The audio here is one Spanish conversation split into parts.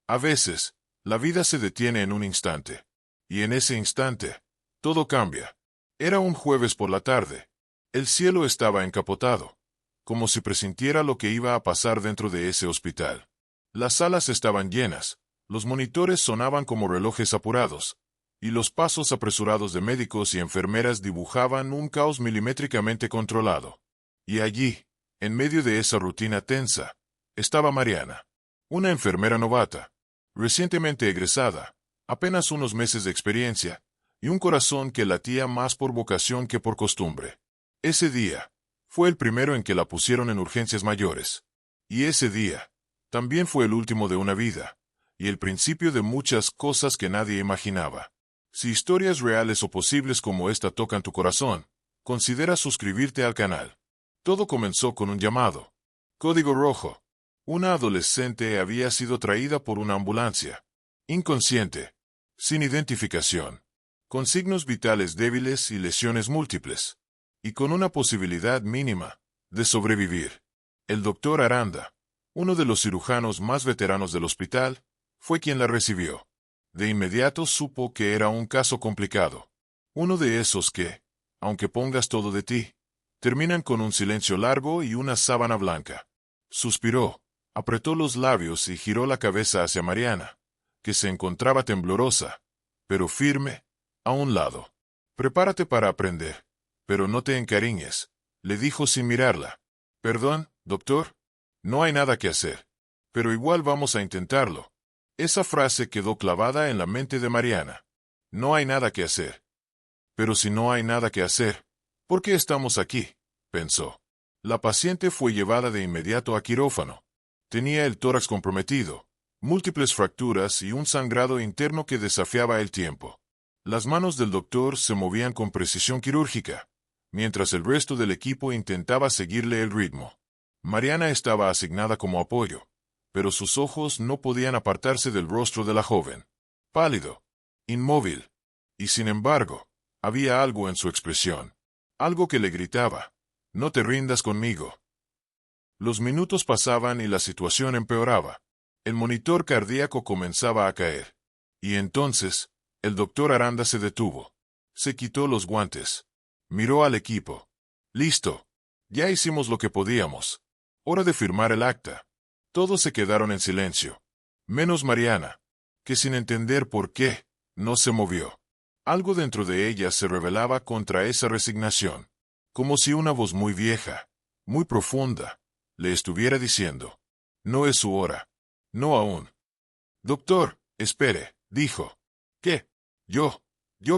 A veces, la vida se detiene en un instante. Y en ese instante, todo cambia. Era un jueves por la tarde. El cielo estaba encapotado, como si presintiera lo que iba a pasar dentro de ese hospital. Las salas estaban llenas, los monitores sonaban como relojes apurados, y los pasos apresurados de médicos y enfermeras dibujaban un caos milimétricamente controlado. Y allí, en medio de esa rutina tensa, estaba Mariana, una enfermera novata, recientemente egresada, apenas unos meses de experiencia, y un corazón que latía más por vocación que por costumbre. Ese día fue el primero en que la pusieron en urgencias mayores. Y ese día también fue el último de una vida, y el principio de muchas cosas que nadie imaginaba. Si historias reales o posibles como esta tocan tu corazón, considera suscribirte al canal. Todo comenzó con un llamado. Código rojo. Una adolescente había sido traída por una ambulancia. Inconsciente. Sin identificación. Con signos vitales débiles y lesiones múltiples. Y con una posibilidad mínima de sobrevivir. El doctor Aranda, uno de los cirujanos más veteranos del hospital, fue quien la recibió. De inmediato supo que era un caso complicado. Uno de esos que, aunque pongas todo de ti, terminan con un silencio largo y una sábana blanca. Suspiró, apretó los labios y giró la cabeza hacia Mariana, que se encontraba temblorosa, pero firme, a un lado. Prepárate para aprender, pero no te encariñes, le dijo sin mirarla. Perdón, doctor, no hay nada que hacer. Pero igual vamos a intentarlo. Esa frase quedó clavada en la mente de Mariana. No hay nada que hacer. Pero si no hay nada que hacer, ¿por qué estamos aquí?, pensó. La paciente fue llevada de inmediato a quirófano. Tenía el tórax comprometido, múltiples fracturas y un sangrado interno que desafiaba el tiempo. Las manos del doctor se movían con precisión quirúrgica, mientras el resto del equipo intentaba seguirle el ritmo. Mariana estaba asignada como apoyo, pero sus ojos no podían apartarse del rostro de la joven. Pálido, inmóvil, y sin embargo, había algo en su expresión. Algo que le gritaba: «No te rindas conmigo». Los minutos pasaban y la situación empeoraba. El monitor cardíaco comenzaba a caer. Y entonces, el doctor Aranda se detuvo. Se quitó los guantes. Miró al equipo. «Listo. Ya hicimos lo que podíamos. Hora de firmar el acta». Todos se quedaron en silencio. Menos Mariana, que sin entender por qué, no se movió. Algo dentro de ella se rebelaba contra esa resignación. Como si una voz muy vieja, muy profunda, le estuviera diciendo: «No es su hora. No aún». «Doctor, espere», dijo. «¿Qué?» Yo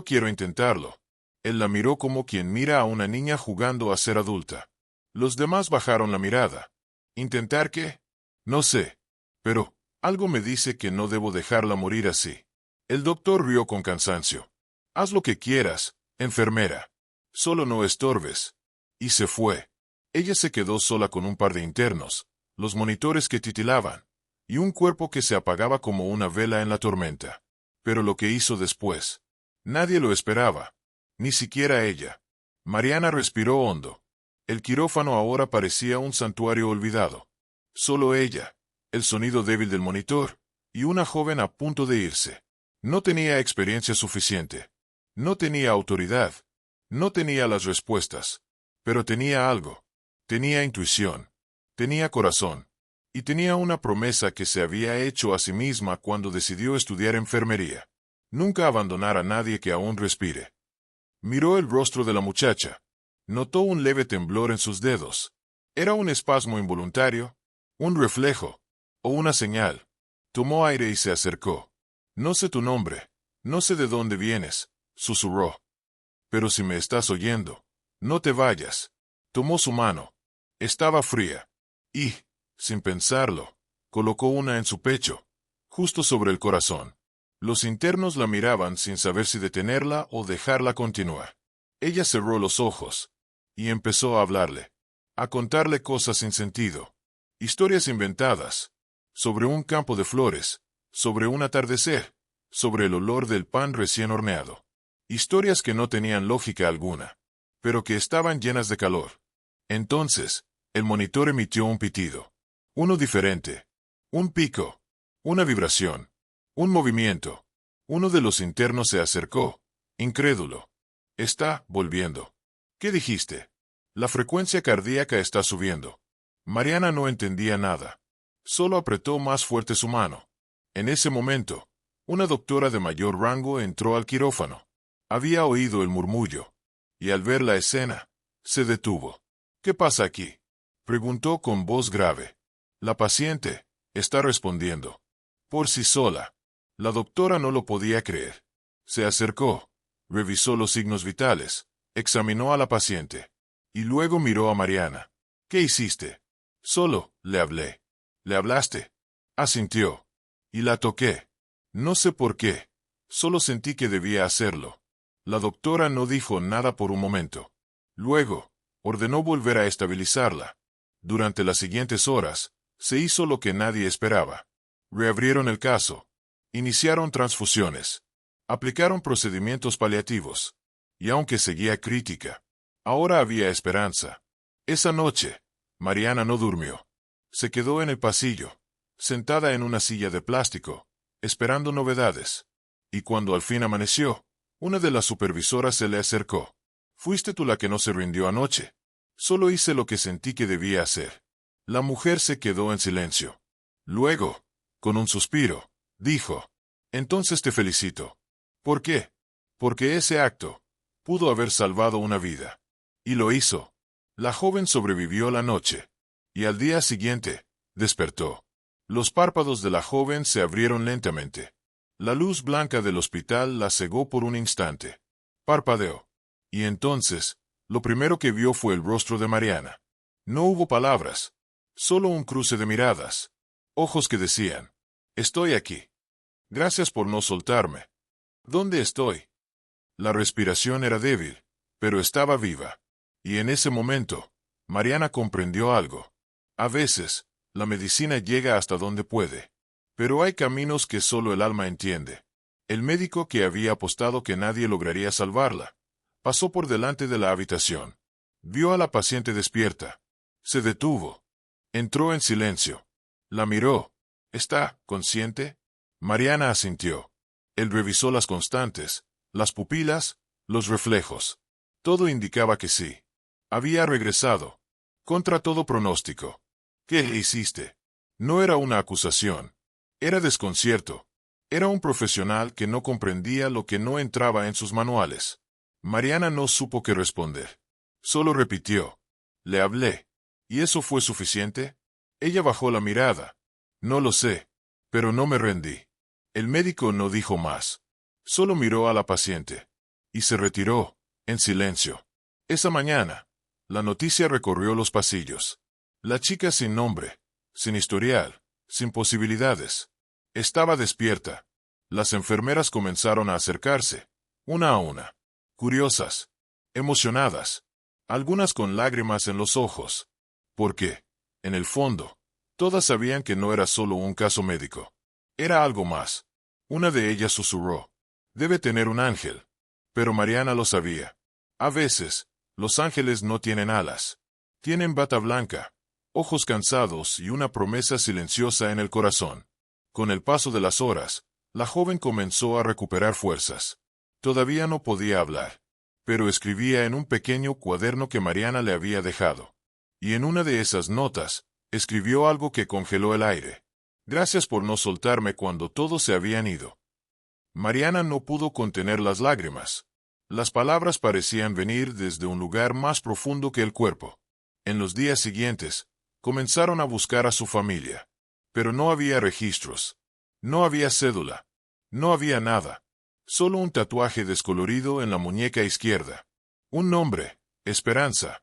quiero intentarlo». Él la miró como quien mira a una niña jugando a ser adulta. Los demás bajaron la mirada. ¿Intentar qué? No sé. Pero, algo me dice que no debo dejarla morir así. El doctor rió con cansancio. «Haz lo que quieras, enfermera. Solo no estorbes». Y se fue. Ella se quedó sola con un par de internos, los monitores que titilaban, y un cuerpo que se apagaba como una vela en la tormenta. Pero lo que hizo después, nadie lo esperaba. Ni siquiera ella. Mariana respiró hondo. El quirófano ahora parecía un santuario olvidado. Solo ella, el sonido débil del monitor, y una joven a punto de irse. No tenía experiencia suficiente. No tenía autoridad. No tenía las respuestas. Pero tenía algo. Tenía intuición. Tenía corazón. Y tenía una promesa que se había hecho a sí misma cuando decidió estudiar enfermería. Nunca abandonar a nadie que aún respire. Miró el rostro de la muchacha. Notó un leve temblor en sus dedos. ¿Era un espasmo involuntario? ¿Un reflejo? ¿O una señal? Tomó aire y se acercó. «No sé tu nombre. No sé de dónde vienes», susurró. «Pero si me estás oyendo, no te vayas». Tomó su mano. Estaba fría. Y, sin pensarlo, colocó una en su pecho, justo sobre el corazón. Los internos la miraban sin saber si detenerla o dejarla continuar. Ella cerró los ojos y empezó a hablarle, a contarle cosas sin sentido, historias inventadas, sobre un campo de flores, sobre un atardecer, sobre el olor del pan recién horneado. Historias que no tenían lógica alguna, pero que estaban llenas de calor. Entonces, el monitor emitió un pitido. Uno diferente. Un pico. Una vibración. Un movimiento. Uno de los internos se acercó, incrédulo. Está volviendo. ¿Qué dijiste? La frecuencia cardíaca está subiendo. Mariana no entendía nada. Solo apretó más fuerte su mano. En ese momento, una doctora de mayor rango entró al quirófano. Había oído el murmullo. Y al ver la escena, se detuvo. ¿Qué pasa aquí? Preguntó con voz grave. La paciente está respondiendo. Por sí sola. La doctora no lo podía creer. Se acercó, revisó los signos vitales, examinó a la paciente. Y luego miró a Mariana. ¿Qué hiciste? Solo, le hablé. ¿Le hablaste? Asintió. Y la toqué. No sé por qué. Solo sentí que debía hacerlo. La doctora no dijo nada por un momento. Luego, ordenó volver a estabilizarla. Durante las siguientes horas, se hizo lo que nadie esperaba. Reabrieron el caso. Iniciaron transfusiones. Aplicaron procedimientos paliativos. Y aunque seguía crítica, ahora había esperanza. Esa noche, Mariana no durmió. Se quedó en el pasillo, sentada en una silla de plástico, esperando novedades. Y cuando al fin amaneció, una de las supervisoras se le acercó. «Fuiste tú la que no se rindió anoche. Solo hice lo que sentí que debía hacer». La mujer se quedó en silencio. Luego, con un suspiro, dijo, «Entonces te felicito». ¿Por qué? Porque ese acto pudo haber salvado una vida. Y lo hizo. La joven sobrevivió la noche. Y al día siguiente, despertó. Los párpados de la joven se abrieron lentamente. La luz blanca del hospital la cegó por un instante. Parpadeó. Y entonces, lo primero que vio fue el rostro de Mariana. No hubo palabras. Solo un cruce de miradas. Ojos que decían, «Estoy aquí. Gracias por no soltarme». «¿Dónde estoy?» La respiración era débil, pero estaba viva. Y en ese momento, Mariana comprendió algo. A veces, la medicina llega hasta donde puede. Pero hay caminos que solo el alma entiende. El médico que había apostado que nadie lograría salvarla, pasó por delante de la habitación. Vio a la paciente despierta. Se detuvo. Entró en silencio. La miró. ¿Está consciente? Mariana asintió. Él revisó las constantes, las pupilas, los reflejos. Todo indicaba que sí. Había regresado. Contra todo pronóstico. ¿Qué hiciste? No era una acusación. Era desconcierto. Era un profesional que no comprendía lo que no entraba en sus manuales. Mariana no supo qué responder. Solo repitió. «Le hablé». ¿Y eso fue suficiente? Ella bajó la mirada. «No lo sé, pero no me rendí». El médico no dijo más. Solo miró a la paciente. Y se retiró, en silencio. Esa mañana, la noticia recorrió los pasillos. La chica sin nombre, sin historial, sin posibilidades. Estaba despierta. Las enfermeras comenzaron a acercarse, una a una. Curiosas. Emocionadas. Algunas con lágrimas en los ojos. Porque, en el fondo, todas sabían que no era solo un caso médico. Era algo más. Una de ellas susurró. «Debe tener un ángel». Pero Mariana lo sabía. A veces, los ángeles no tienen alas. Tienen bata blanca, ojos cansados y una promesa silenciosa en el corazón. Con el paso de las horas, la joven comenzó a recuperar fuerzas. Todavía no podía hablar, pero escribía en un pequeño cuaderno que Mariana le había dejado. Y en una de esas notas, escribió algo que congeló el aire. «Gracias por no soltarme cuando todos se habían ido». Mariana no pudo contener las lágrimas. Las palabras parecían venir desde un lugar más profundo que el cuerpo. En los días siguientes, comenzaron a buscar a su familia. Pero no había registros. No había cédula. No había nada. Solo un tatuaje descolorido en la muñeca izquierda. Un nombre, Esperanza.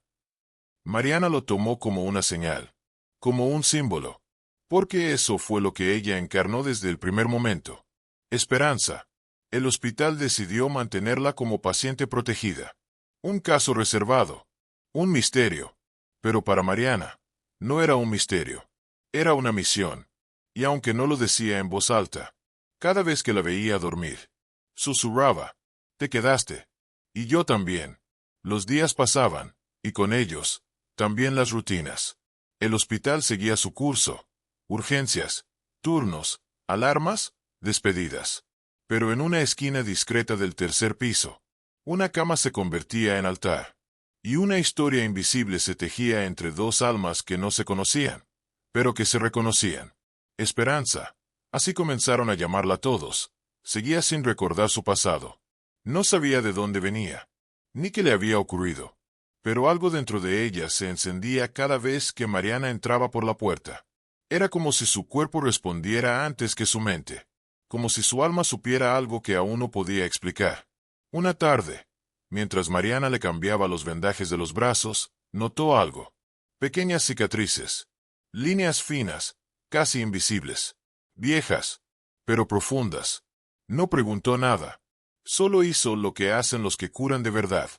Mariana lo tomó como una señal, como un símbolo, porque eso fue lo que ella encarnó desde el primer momento. Esperanza. El hospital decidió mantenerla como paciente protegida. Un caso reservado. Un misterio. Pero para Mariana, no era un misterio. Era una misión. Y aunque no lo decía en voz alta, cada vez que la veía dormir, susurraba, «Te quedaste. Y yo también». Los días pasaban, y con ellos, también las rutinas. El hospital seguía su curso. Urgencias, turnos, Alarmas, despedidas. Pero en una esquina discreta del tercer piso, una cama se convertía en altar. Y una historia invisible se tejía entre dos almas que no se conocían, pero que se reconocían. Esperanza. Así comenzaron a llamarla todos. Seguía sin recordar su pasado. No sabía de dónde venía, ni qué le había ocurrido. Pero algo dentro de ella se encendía cada vez que Mariana entraba por la puerta. Era como si su cuerpo respondiera antes que su mente. Como si su alma supiera algo que aún no podía explicar. Una tarde, mientras Mariana le cambiaba los vendajes de los brazos, notó algo. Pequeñas cicatrices. Líneas finas, casi invisibles. Viejas, pero profundas. No preguntó nada. Solo hizo lo que hacen los que curan de verdad.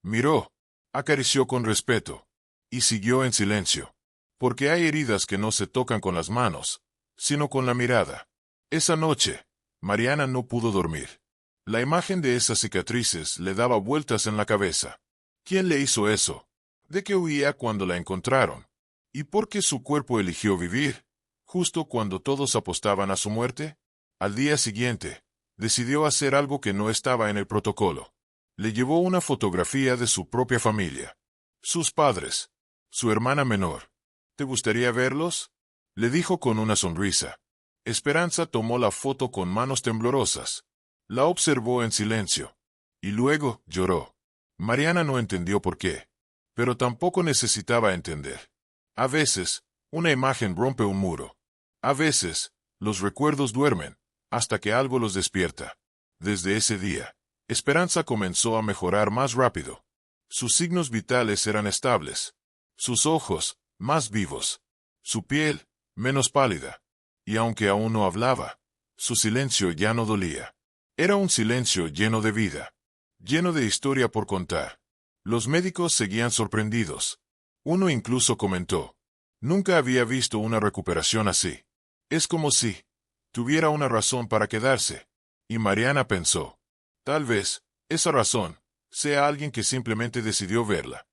Miró, acarició con respeto, y siguió en silencio. Porque hay heridas que no se tocan con las manos, sino con la mirada. Esa noche, Mariana no pudo dormir. La imagen de esas cicatrices le daba vueltas en la cabeza. ¿Quién le hizo eso? ¿De qué huía cuando la encontraron? ¿Y por qué su cuerpo eligió vivir, justo cuando todos apostaban a su muerte? Al día siguiente, decidió hacer algo que no estaba en el protocolo. Le llevó una fotografía de su propia familia. Sus padres. Su hermana menor. ¿Te gustaría verlos? Le dijo con una sonrisa. Esperanza tomó la foto con manos temblorosas. La observó en silencio. Y luego lloró. Mariana no entendió por qué. Pero tampoco necesitaba entender. A veces, una imagen rompe un muro. A veces, los recuerdos duermen, hasta que algo los despierta. Desde ese día, Esperanza comenzó a mejorar más rápido. Sus signos vitales eran estables. Sus ojos, más vivos. Su piel, menos pálida. Y aunque aún no hablaba, su silencio ya no dolía. Era un silencio lleno de vida. Lleno de historia por contar. Los médicos seguían sorprendidos. Uno incluso comentó: nunca había visto una recuperación así. Es como si tuviera una razón para quedarse. Y Mariana pensó: tal vez, esa razón, sea alguien que simplemente decidió verla.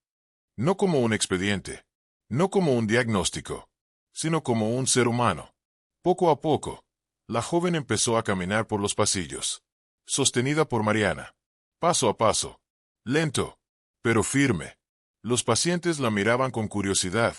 No como un expediente. No como un diagnóstico. Sino como un ser humano. Poco a poco, la joven empezó a caminar por los pasillos. Sostenida por Mariana. Paso a paso. Lento, pero firme. Los pacientes la miraban con curiosidad.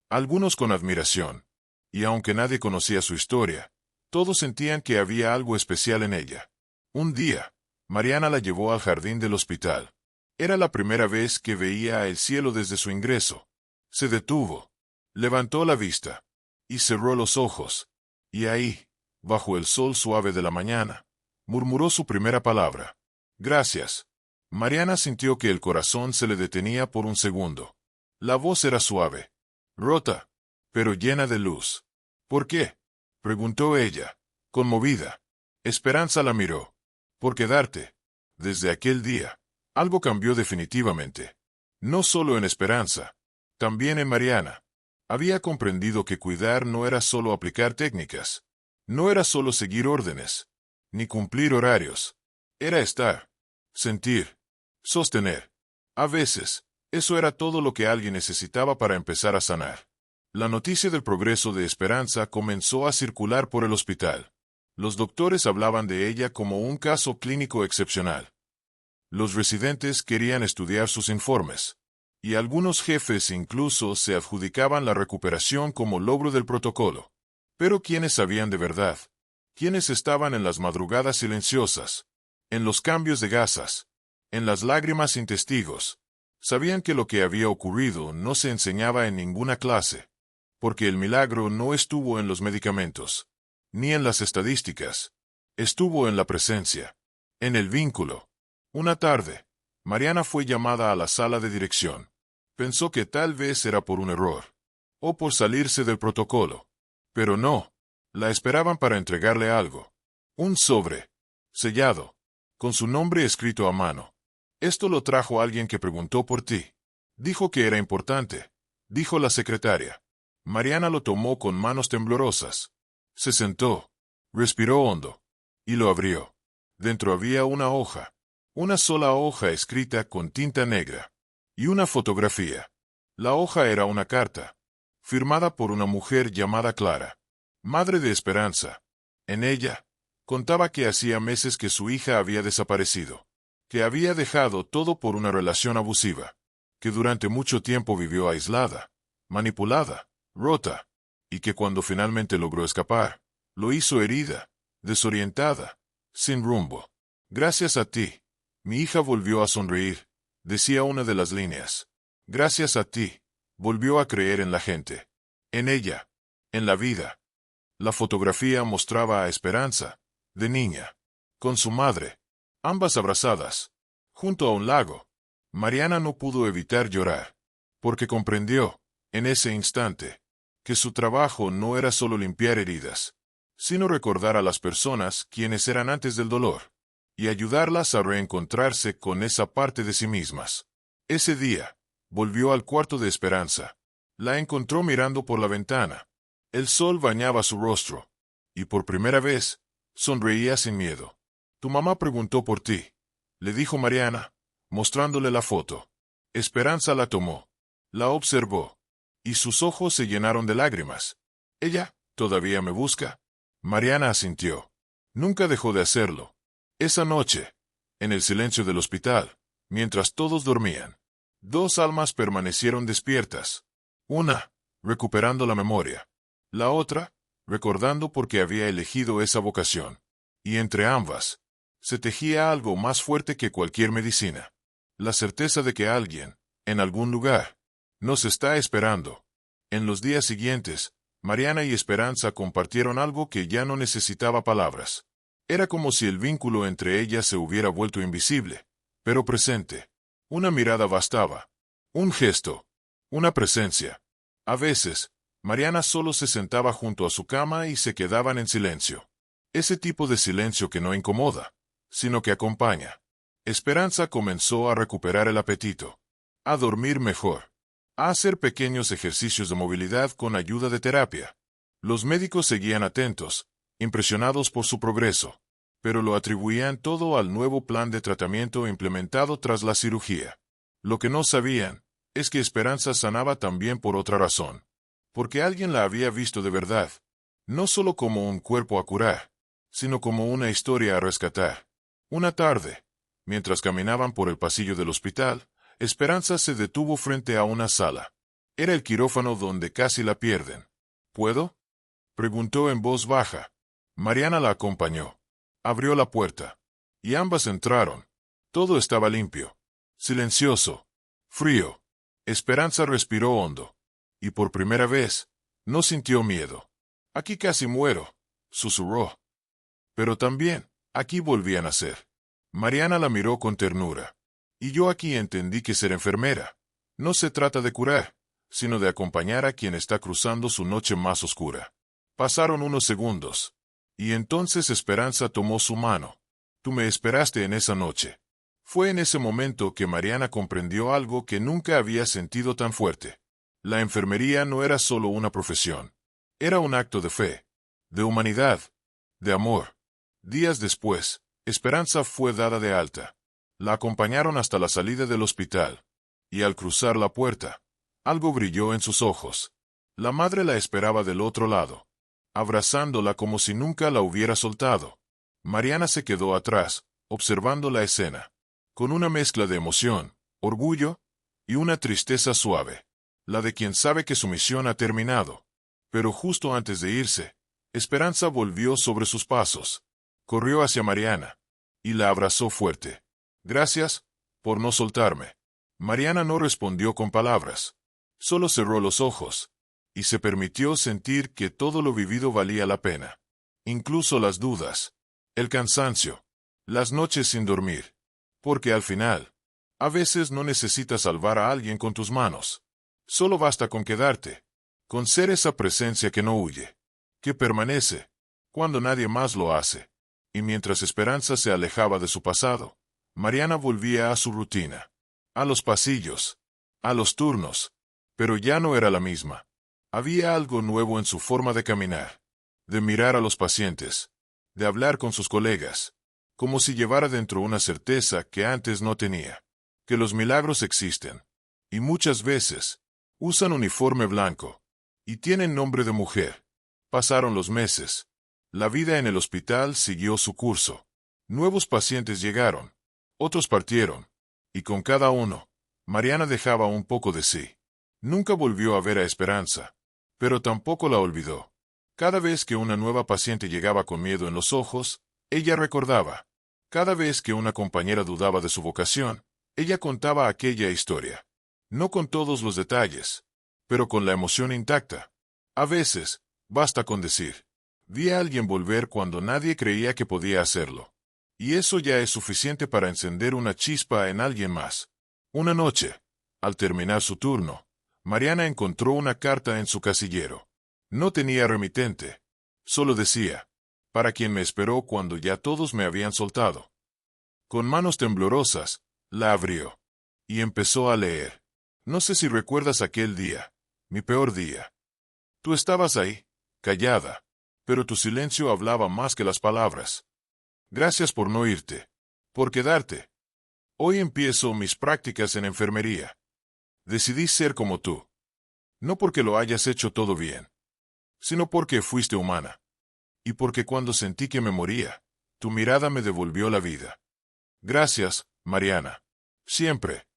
Algunos con admiración. Y aunque nadie conocía su historia, todos sentían que había algo especial en ella. Un día, Mariana la llevó al jardín del hospital. Era la primera vez que veía el cielo desde su ingreso. Se detuvo. Levantó la vista. Y cerró los ojos. Y ahí, bajo el sol suave de la mañana, murmuró su primera palabra. Gracias. Mariana sintió que el corazón se le detenía por un segundo. La voz era suave. Rota, pero llena de luz. ¿Por qué? Preguntó ella, conmovida. Esperanza la miró. Por quedarte. Desde aquel día, algo cambió definitivamente. No solo en Esperanza, también en Mariana. Había comprendido que cuidar no era solo aplicar técnicas. No era solo seguir órdenes. Ni cumplir horarios. Era estar. Sentir. Sostener. A veces, eso era todo lo que alguien necesitaba para empezar a sanar. La noticia del progreso de Esperanza comenzó a circular por el hospital. Los doctores hablaban de ella como un caso clínico excepcional. Los residentes querían estudiar sus informes. Y algunos jefes incluso se adjudicaban la recuperación como logro del protocolo. Pero ¿quiénes sabían de verdad? ¿Quiénes estaban en las madrugadas silenciosas? En los cambios de gasas. En las lágrimas sin testigos. Sabían que lo que había ocurrido no se enseñaba en ninguna clase. Porque el milagro no estuvo en los medicamentos. Ni en las estadísticas. Estuvo en la presencia. En el vínculo. Una tarde, Mariana fue llamada a la sala de dirección. Pensó que tal vez era por un error. O por salirse del protocolo. Pero no. La esperaban para entregarle algo. Un sobre. Sellado. Con su nombre escrito a mano. Esto lo trajo alguien que preguntó por ti. Dijo que era importante. Dijo la secretaria. Mariana lo tomó con manos temblorosas. Se sentó. Respiró hondo. Y lo abrió. Dentro había una hoja. Una sola hoja escrita con tinta negra. Y una fotografía. La hoja era una carta. Firmada por una mujer llamada Clara. Madre de Esperanza. En ella, contaba que hacía meses que su hija había desaparecido, que había dejado todo por una relación abusiva, que durante mucho tiempo vivió aislada, manipulada, rota, y que cuando finalmente logró escapar, lo hizo herida, desorientada, sin rumbo. Gracias a ti, mi hija volvió a sonreír, decía una de las líneas. Gracias a ti, volvió a creer en la gente, en ella, en la vida. La fotografía mostraba a Esperanza, de niña, con su madre, ambas abrazadas, junto a un lago. Mariana no pudo evitar llorar, porque comprendió, en ese instante, que su trabajo no era solo limpiar heridas, sino recordar a las personas quienes eran antes del dolor, y ayudarlas a reencontrarse con esa parte de sí mismas. Ese día, volvió al cuarto de Esperanza. La encontró mirando por la ventana. El sol bañaba su rostro, y por primera vez, sonreía sin miedo. Tu mamá preguntó por ti, le dijo Mariana, mostrándole la foto. Esperanza la tomó, la observó, y sus ojos se llenaron de lágrimas. ¿Ella todavía me busca? Mariana asintió. Nunca dejó de hacerlo. Esa noche, en el silencio del hospital, mientras todos dormían, dos almas permanecieron despiertas. Una, recuperando la memoria. La otra, recordando por qué había elegido esa vocación. Y entre ambas, se tejía algo más fuerte que cualquier medicina. La certeza de que alguien, en algún lugar, nos está esperando. En los días siguientes, Mariana y Esperanza compartieron algo que ya no necesitaba palabras. Era como si el vínculo entre ellas se hubiera vuelto invisible, pero presente. Una mirada bastaba. Un gesto. Una presencia. A veces, Mariana solo se sentaba junto a su cama y se quedaban en silencio. Ese tipo de silencio que no incomoda, sino que acompaña. Esperanza comenzó a recuperar el apetito, a dormir mejor, a hacer pequeños ejercicios de movilidad con ayuda de terapia. Los médicos seguían atentos, impresionados por su progreso, pero lo atribuían todo al nuevo plan de tratamiento implementado tras la cirugía. Lo que no sabían es que Esperanza sanaba también por otra razón, porque alguien la había visto de verdad, no solo como un cuerpo a curar, sino como una historia a rescatar. Una tarde, mientras caminaban por el pasillo del hospital, Esperanza se detuvo frente a una sala. Era el quirófano donde casi la pierden. ¿Puedo?, preguntó en voz baja. Mariana la acompañó. Abrió la puerta, y ambas entraron. Todo estaba limpio, silencioso, frío. Esperanza respiró hondo, y por primera vez, no sintió miedo. Aquí casi muero, susurró. Pero también, aquí volví a nacer. Mariana la miró con ternura. Y yo aquí entendí que ser enfermera no se trata de curar, sino de acompañar a quien está cruzando su noche más oscura. Pasaron unos segundos, y entonces Esperanza tomó su mano. Tú me esperaste en esa noche. Fue en ese momento que Mariana comprendió algo que nunca había sentido tan fuerte. La enfermería no era solo una profesión. Era un acto de fe, de humanidad, de amor. Días después, Esperanza fue dada de alta. La acompañaron hasta la salida del hospital. Y al cruzar la puerta, algo brilló en sus ojos. La madre la esperaba del otro lado, abrazándola como si nunca la hubiera soltado. Mariana se quedó atrás, observando la escena, con una mezcla de emoción, orgullo y una tristeza suave, la de quien sabe que su misión ha terminado. Pero justo antes de irse, Esperanza volvió sobre sus pasos. Corrió hacia Mariana y la abrazó fuerte. Gracias por no soltarme. Mariana no respondió con palabras. Solo cerró los ojos y se permitió sentir que todo lo vivido valía la pena. Incluso las dudas, el cansancio, las noches sin dormir. Porque al final, a veces no necesitas salvar a alguien con tus manos. Solo basta con quedarte, con ser esa presencia que no huye, que permanece, cuando nadie más lo hace. Y mientras Esperanza se alejaba de su pasado, Mariana volvía a su rutina, a los pasillos, a los turnos, pero ya no era la misma. Había algo nuevo en su forma de caminar, de mirar a los pacientes, de hablar con sus colegas, como si llevara dentro una certeza que antes no tenía, que los milagros existen, y muchas veces usan uniforme blanco, y tienen nombre de mujer. Pasaron los meses. La vida en el hospital siguió su curso. Nuevos pacientes llegaron, otros partieron, y con cada uno, Mariana dejaba un poco de sí. Nunca volvió a ver a Esperanza, pero tampoco la olvidó. Cada vez que una nueva paciente llegaba con miedo en los ojos, ella recordaba. Cada vez que una compañera dudaba de su vocación, ella contaba aquella historia. No con todos los detalles, pero con la emoción intacta. A veces, basta con decir, vi a alguien volver cuando nadie creía que podía hacerlo. Y eso ya es suficiente para encender una chispa en alguien más. Una noche, al terminar su turno, Mariana encontró una carta en su casillero. No tenía remitente. Solo decía, para quien me esperó cuando ya todos me habían soltado. Con manos temblorosas, la abrió. Y empezó a leer. No sé si recuerdas aquel día, mi peor día. Tú estabas ahí, callada, pero tu silencio hablaba más que las palabras. Gracias por no irte, por quedarte. Hoy empiezo mis prácticas en enfermería. Decidí ser como tú. No porque lo hayas hecho todo bien, sino porque fuiste humana. Y porque cuando sentí que me moría, tu mirada me devolvió la vida. Gracias, Mariana. Siempre.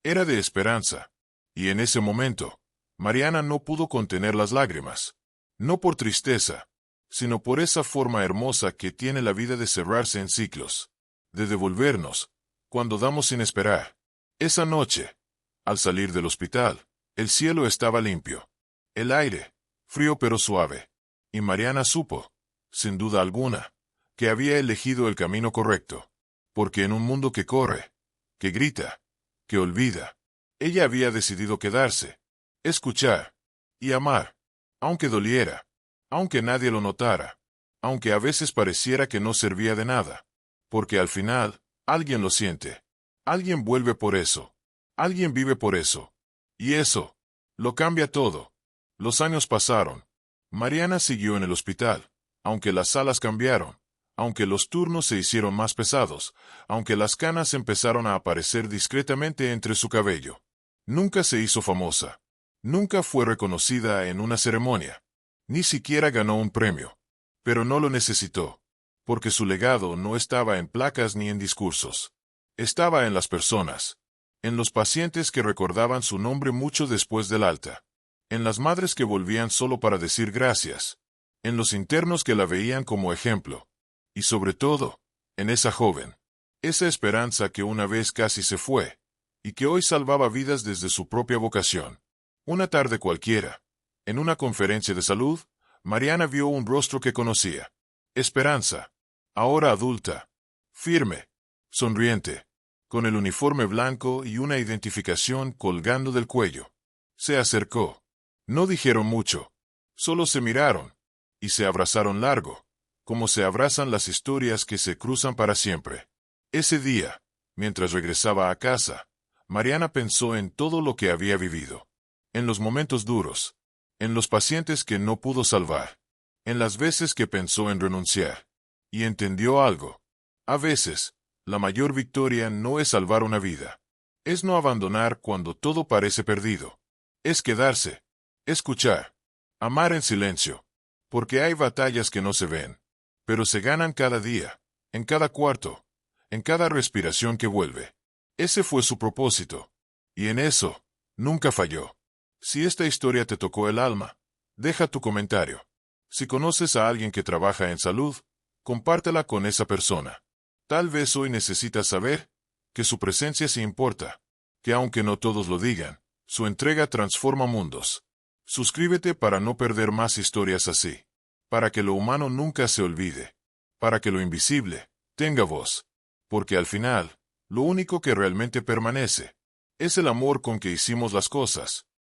Era de esperanza. Y en ese momento, Mariana no pudo contener las lágrimas. No por tristeza, sino por esa forma hermosa que tiene la vida de cerrarse en ciclos. De devolvernos, cuando damos sin esperar. Esa noche, al salir del hospital, el cielo estaba limpio. El aire, frío pero suave. Y Mariana supo, sin duda alguna, que había elegido el camino correcto. Porque en un mundo que corre, que grita, que olvida, ella había decidido quedarse, escuchar y amar, aunque doliera, aunque nadie lo notara, aunque a veces pareciera que no servía de nada. Porque al final, alguien lo siente, alguien vuelve por eso, alguien vive por eso. Y eso, lo cambia todo. Los años pasaron. Mariana siguió en el hospital, aunque las salas cambiaron, aunque los turnos se hicieron más pesados, aunque las canas empezaron a aparecer discretamente entre su cabello. Nunca se hizo famosa. Nunca fue reconocida en una ceremonia. Ni siquiera ganó un premio. Pero no lo necesitó. Porque su legado no estaba en placas ni en discursos. Estaba en las personas. En los pacientes que recordaban su nombre mucho después del alta. En las madres que volvían solo para decir gracias. En los internos que la veían como ejemplo. Y sobre todo, en esa joven. Esa esperanza que una vez casi se fue. Y que hoy salvaba vidas desde su propia vocación. Una tarde cualquiera, en una conferencia de salud, Mariana vio un rostro que conocía. Esperanza. Ahora adulta. Firme. Sonriente. Con el uniforme blanco y una identificación colgando del cuello. Se acercó. No dijeron mucho. Solo se miraron. Y se abrazaron largo. Como se abrazan las historias que se cruzan para siempre. Ese día, mientras regresaba a casa, Mariana pensó en todo lo que había vivido. En los momentos duros. En los pacientes que no pudo salvar. En las veces que pensó en renunciar. Y entendió algo. A veces, la mayor victoria no es salvar una vida. Es no abandonar cuando todo parece perdido. Es quedarse. Escuchar. Amar en silencio. Porque hay batallas que no se ven. Pero se ganan cada día. En cada cuarto. En cada respiración que vuelve. Ese fue su propósito. Y en eso, nunca falló. Si esta historia te tocó el alma, deja tu comentario. Si conoces a alguien que trabaja en salud, compártela con esa persona. Tal vez hoy necesitas saber que su presencia sí importa, que aunque no todos lo digan, su entrega transforma mundos. Suscríbete para no perder más historias así, para que lo humano nunca se olvide, para que lo invisible tenga voz, porque al final, lo único que realmente permanece es el amor con que hicimos las cosas.